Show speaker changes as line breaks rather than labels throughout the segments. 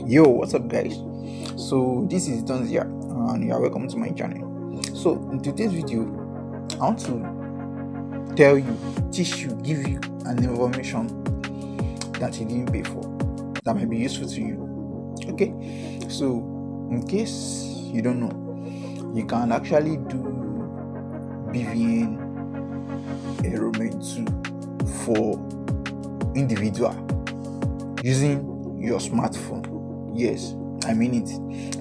Yo, what's up, guys? So, this is Donzia, and you are welcome to my channel. So, in today's video, I want to tell you, teach you, give you an information that you didn't pay for that might be useful to you. Okay, so in case you don't know, you can actually do BVN enrollment too for individual using your smartphone. Yes, I mean it.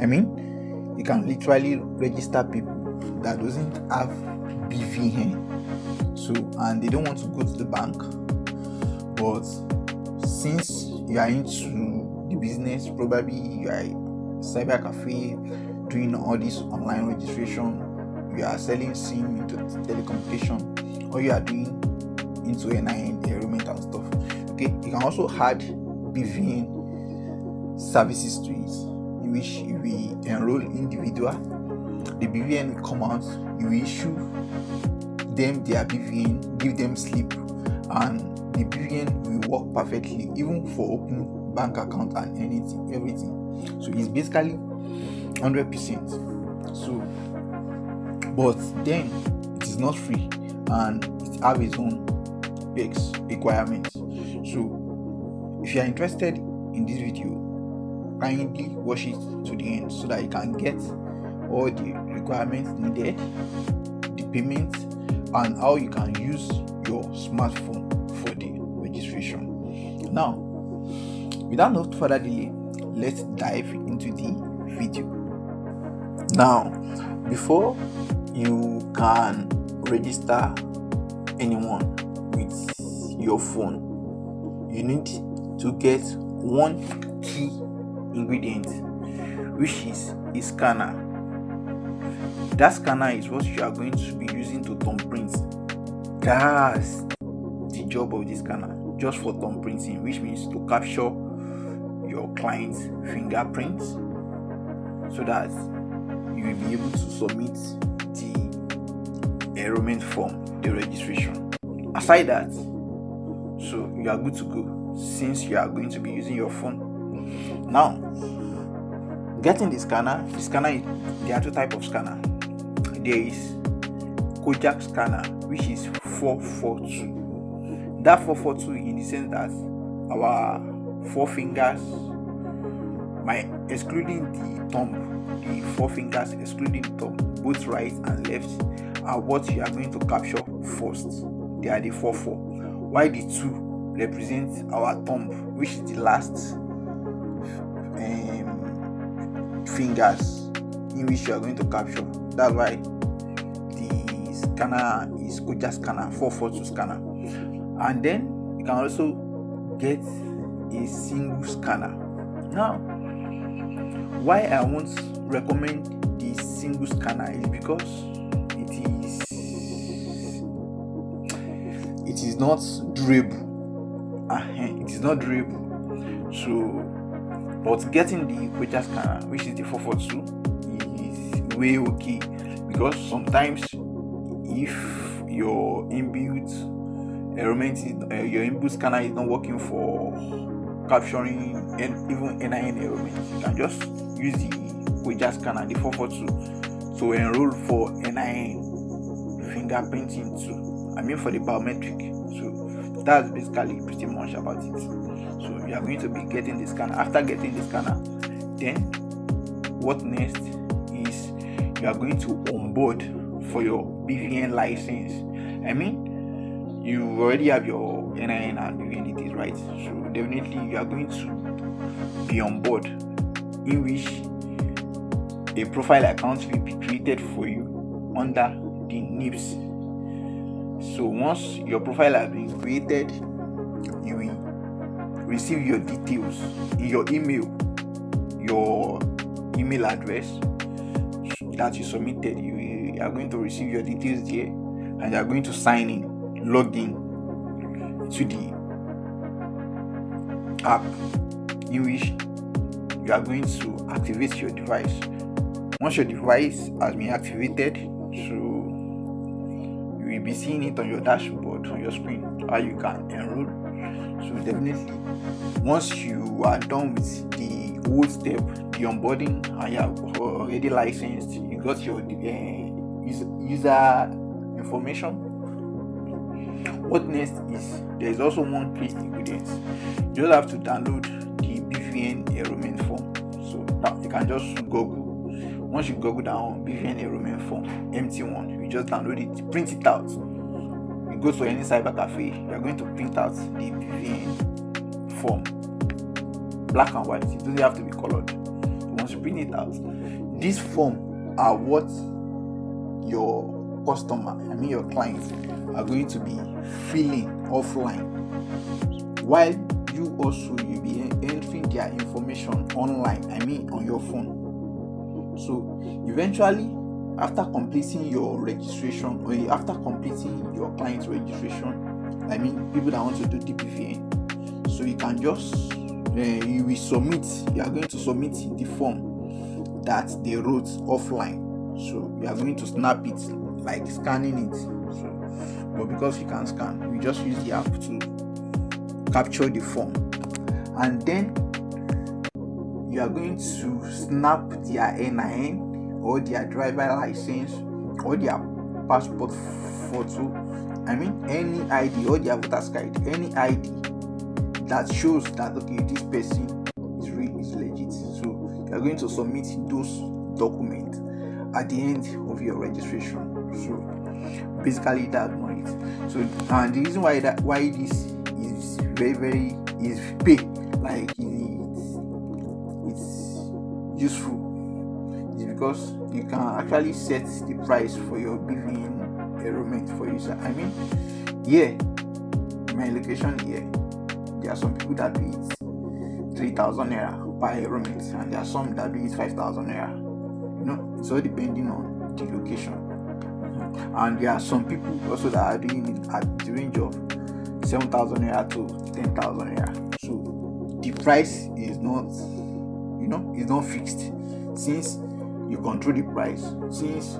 I mean, you can literally register people that doesn't have BVN, so and they don't want to go to the bank, but since you are into the business, probably you are a cyber cafe doing all this online registration, you are selling SIM into telecommunication, or you are doing into NIN enrollment and stuff. Okay, you can also add BVN services to it, in which you will enroll individual. The BVN will come out, you will issue them their BVN, give them slip, and the BVN will work perfectly, even for opening bank account and everything. So it's basically 100%. So, but then it is not free and it have its own requirements. So if you are interested in this video, kindly watch it to the end so that you can get all the requirements needed, the payments, and how you can use your smartphone for the registration. Now, without no further delay, let's dive into the video. Now, before you can register anyone with your phone, you need to get one key ingredient, which is a scanner. That scanner is what you are going to be using to thumbprint. That's the job of the scanner, just for thumbprinting, which means to capture your client's fingerprints so that you will be able to submit the enrollment form, the registration. Aside that, so you are good to go since you are going to be using your phone. Now, getting the scanner there are two types of scanner. There is Kojak scanner, which is 442. That 442 in the sense that our four fingers, excluding the thumb, the four fingers excluding the thumb, both right and left, are what you are going to capture first. They are the 44. While the 2 represents our thumb, which is the last fingers in which you are going to capture. That's why the scanner is Kojak scanner, 442 scanner. And then you can also get a single scanner. Now, why I won't recommend the single scanner is because it is not durable. It is not durable. So, but getting the Kojak scanner, which is the 442, is way okay, because sometimes if your inbuilt scanner is not working for capturing even NIN enrollment, you can just use the Kojak scanner, the 442, to enroll for NIN fingerprinting too. I mean for the biometric. So that's basically pretty much about it. So you are going to be getting the scanner. After getting the scanner, then what next is you are going to onboard for your BVN license. I mean, you already have your NIN and BVN details, right? So definitely you are going to be on board, in which a profile account will be created for you under the NIPS. So once your profile has been created, you will receive your details in your email address that you submitted. You are going to receive your details there, and you are going to log in to the app, in which you are going to activate your device. Once your device has been activated, so you will be seeing it on your dashboard, on your screen, how you can enroll. So definitely, once you are done with the whole step, the onboarding, and you're already licensed. You got your user information. What next is there's also one key ingredient. You just have to download the BVN enrollment form. So now you can just Google. Once you Google down BVN enrollment form, empty one, you just download it, print it out. You go to any cyber cafe, you are going to print out the BVN form, black and white. It doesn't have to be colored. Once you print it out, these form are what your customer, your clients, are going to be filling offline, while you'll be entering their information online, on your phone. So eventually, after completing your registration, or after completing your client's registration, people that want to do DPVN, so you can just you are going to submit the form that they wrote offline. So you are going to snap it, like scanning it. So, but because you can scan, you just use the app to capture the form, and then you are going to snap their NIN or their driver license or their passport photo. Any ID or their voter's card, any ID that shows that this person is real, is legit. So you are going to submit those documents at the end of your registration. So basically that's not it. So and the reason why this is very, very is pay, like it's useful, is because you can actually set the price for your BVN enrollment for you. Here, my location here, there are some people that do it 3,000 naira per enrollment, and there are some that do it 5,000 naira. It's all depending on the location. And there are some people also that are doing it at the range of 7,000 naira to 10,000 naira. So the price is not, is not fixed, since you control the price. Since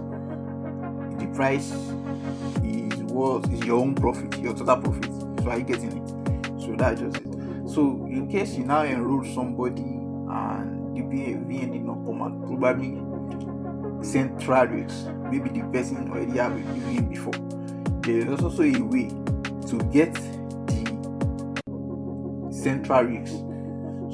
the price is your own profit, your total profit. So are you getting it? So that's just it. So in case you now enroll somebody and the BVN did not come out, probably central risks, maybe the person already have a BVN before, there is also a way to get the central risks.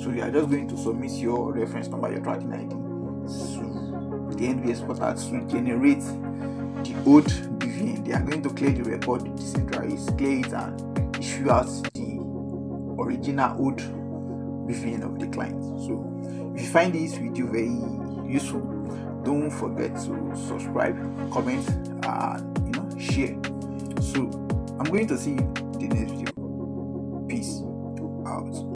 So you are just going to submit your reference number, your tracking ID, to the NVS portal to generate the old BVN. They are going to clear the record, the central risks, clear it, and issue out the original old BVN of the client. So if you find this video very useful, don't forget to subscribe, comment, and share. So I'm going to see you in the next video. Peace out.